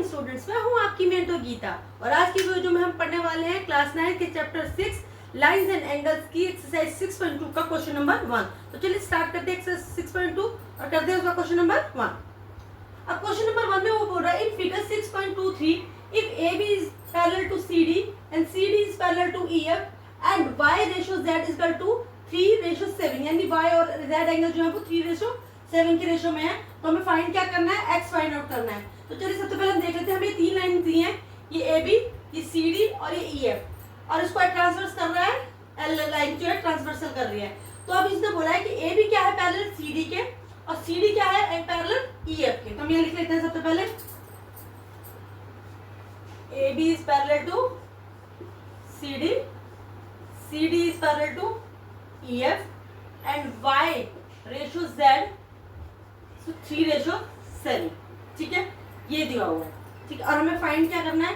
Students, मैं हूं आपकी मेंटर गीता और आज की वीडियो में हम पढ़ने वाले हैं क्लास 9 के चैप्टर 6 लाइंस एंड एंगल्स की एक्सरसाइज 6.2 का क्वेश्चन नंबर 1। तो चलिए स्टार्ट करते हैं एक्सरसाइज 6.2 और करते हैं उसका क्वेश्चन नंबर 1। अब क्वेश्चन नंबर 1 में वो बोल रहा है in figure 6.23 if AB is parallel to CD and CD is parallel to EF and Y ratio Z is equal to 3:7, यानी Y और Z एंगल जो है वो 3:7 के रेशियो में है। तो हमें फाइंड क्या करना है, X फाइंड आउट करना है। तो चलिए सबसे पहले हम देख लेते हैं, हमें तीन लाइन दी हैं, ये AB, ये CD और ये EF, और इसको ट्रांसवर्स कर रहा है, L लाइन जो है ट्रांसवर्सल कर रही है। तो अब इसने बोला है कि AB क्या है पैरेलल CD के और CD क्या है पैरेलल EF के। तो हम ये लिख लेते हैं सबसे पहले AB is parallel to CD, CD is parallel to EF and Y ratio Z 3:7। ठीक है, ये दिया हुआ है। ठीक है, और हमें फाइंड क्या करना है,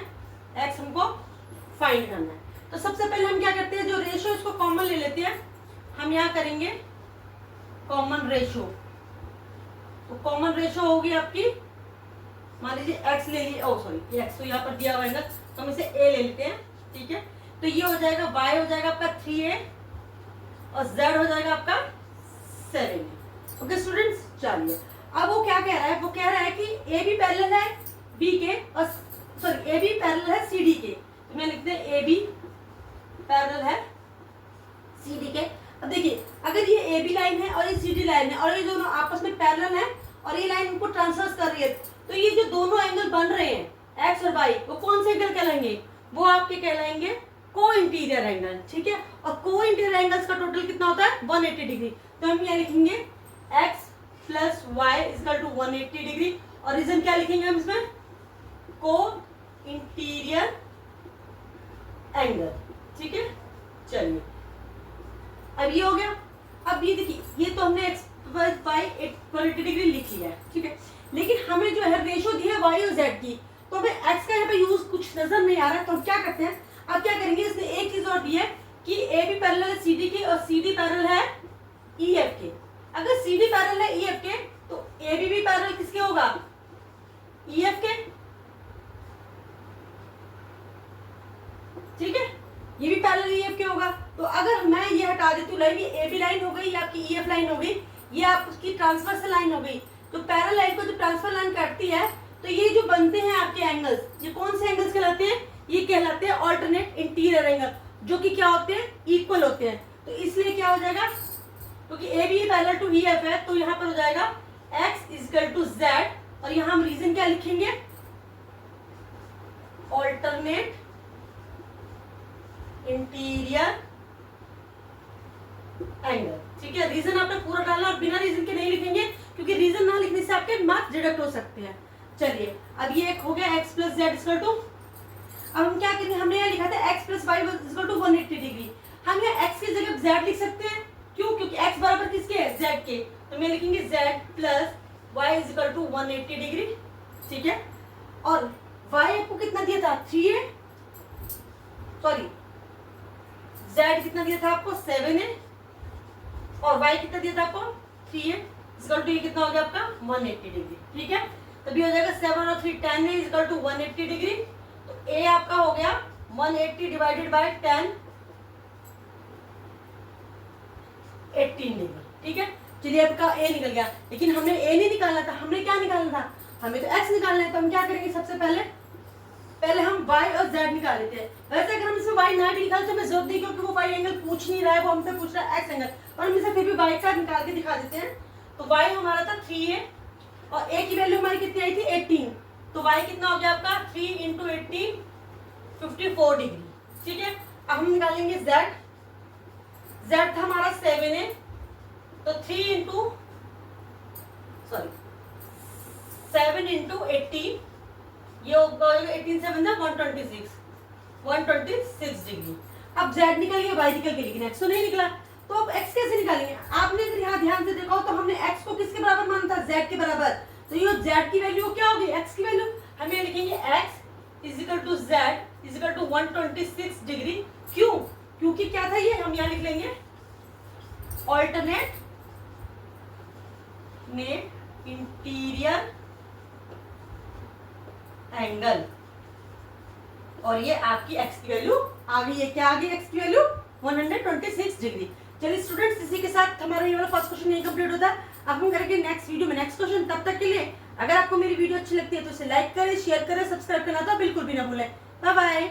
X हमको फाइंड करना है। तो सबसे पहले हम क्या करते हैं, जो रेशियो इसको कॉमन ले लेते हैं। हम यहाँ करेंगे कॉमन रेशियो। तो कॉमन रेशियो होगी आपकी, मान लीजिए X ले लिए, ओ सॉरी X तो यहाँ पर दिया हुआ है ना, तो हम इसे A ले लेते हैं। ठीक है, तो ये हो जाएगा Y हो जाएगा आपका 3A और Z हो जाएगा आपका 7A। ओके स्टूडेंट्स, चलिए अब वो क्या कह रहा है, वो कह रहा है कि AB पैरेलल है B के और सॉरी AB पैरेलल है CD के। तो मैं लिखते हैं AB पैरेलल है CD के। अब देखिए अगर ये AB लाइन है और ये CD लाइन है और ये दोनों आपस में पैरेलल है और ये लाइन इनको ट्रांसवर्स कर रही है, तो ये जो दोनों एंगल बन रहे हैं X और Y, वो कौन से एंगल कहलाएंगे, वो आपके कहलाएंगे को इंटीरियर एंगल। ठीक है, और को इंटीरियर एंगल्स का टोटल कितना होता है 180 डिग्री। तो हम यहाँ लिखेंगे X plus Y equal to 180 degree और रीजन क्या लिखेंगे हम इसमें, को इंटीरियर एंगल। ठीक है, चलिए अब ये हो गया। अब ये देखिए, ये तो हमने X प्लस Y 180 डिग्री लिख लिया है। ठीक है, लेकिन हमें जो है रेशियो दी है Y और Z की, तो हमें X का यहाँ पे यूज कुछ नजर नहीं आ रहा है। तो हम क्या करते हैं, अब क्या करेंगे, इसने एक चीज और दी है कि AB पैरेलल है CD के और CD पैरेलल है EF के। अगर CD पैरेलल है EF के तो AB भी पैरेलल किसके होगा, EF के। ठीक है, ये भी पैरेलल EF के होगा। तो अगर मैं ये हटा देती हूँ लाइन, ये AB लाइन हो गई, ये आपकी EF लाइन हो गई, ये आपकी ट्रांसवर्सल लाइन हो गई। तो पैरेलल लाइन को जो ट्रांसफर लाइन काटती है, तो ये जो बनते हैं आपके एंगल्स, ये कौन से एंगल्स कहलाते हैं, ये कहलाते हैं ऑल्टरनेट इंटीरियर एंगल, जो कि क्या होते हैं, इक्वल होते हैं। तो इसलिए क्या हो जाएगा, क्योंकि AB पैरेलल टू EF है, तो यहाँ पर हो जाएगा X इक्वल टू Z और यहाँ हम रीजन क्या लिखेंगे, ऑल्टरनेट इंटीरियर एंगल। ठीक है, रीजन आपने पूरा डालना और बिना रीजन के नहीं लिखेंगे, क्योंकि रीजन ना लिखने से आपके मार्क्स डिडक्ट हो सकते हैं। चलिए अब ये एक हो गया X plus Z equal to, अब हम क्या करेंगे, हमने यहाँ लिखा था X plus Y equal to 180 degree. हम यहाँ X की जगह Z लिख सकते हैं, क्यों, क्योंकि X बराबर किसके है, Z के। तो मैं लिखेंगे Z plus Y equal to 180 degree. ठीक है, और Y आपको कितना दिया था, 3A, सॉरी Z कितना दिया था आपको 7A और Y कितना दिया था आपको 3A इक्वल टू, ये कितना हो गया आपका 180 डिग्री। ठीक है, तभी हो जाएगा 7 और 3 10A इक्वल टू 180 डिग्री। तो A आपका हो गया 180 डिवाइडेड बाय 10, 18 डिग्री। ठीक है, चलिए आपका A निकल गया, लेकिन हमने A नहीं निकालना था, हमने क्या निकालना था, हमें तो X निकालना है। तो हम क्या करेंगे, सबसे पहले हम Y और Z निकाल लेते हैं। वैसे अगर हम इसमें Y ना भी निकाले तो हमें जरूरत नहीं, क्योंकि वो Y एंगल पूछ नहीं रहा है, वो हमसे पूछ रहा है X एंगल, और हम इसे फिर भी Y का निकाल के दिखा देते हैं। तो Y हमारा था 3A और A की वैल्यू हमारी कितनी आई थी 18, तो Y कितना हो गया आपका 3 इंटू 18 54 डिग्री। ठीक है, अब हम निकालेंगे Z था हमारा 7A, तो 3 इंटू सॉरी 7 इंटू 18, ये होगा 18 7 था 126 डिग्री। अब Z निकल गया, Y निकल गया, लेकिन X तो नहीं निकला। तो अब X कैसे निकालेंगे, आपने अगर यहाँ ध्यान से देखा हो तो हमने X को किसके बराबर माना था, Z के बराबर। तो ये Z की वैल्यू क्या होगी, X की वैल्यू, हमें लिखेंगे X is equal to Z is equal to 126 degree. क्यों, क्योंकि क्या था ये, हम यहाँ लिख लेंगे ऑल्टरनेट इंटीरियर एंगल, और ये आपकी एक्स की वैल्यू आ गई है। क्या आ गई एक्स की वैल्यू? 126 डिग्री। चलिए स्टूडेंट्स, इसी के साथ हमारा ये वाला फर्स्ट क्वेश्चन यही कंप्लीट होता है। अब हम करेंगे नेक्स्ट वीडियो में नेक्स्ट क्वेश्चन। तब तक के लिए अगर आपको मेरी वीडियो अच्छी लगती है तो इसे लाइक करें, शेयर करें, सब्सक्राइब करना तो बिल्कुल भी ना भूलें। Bye bye.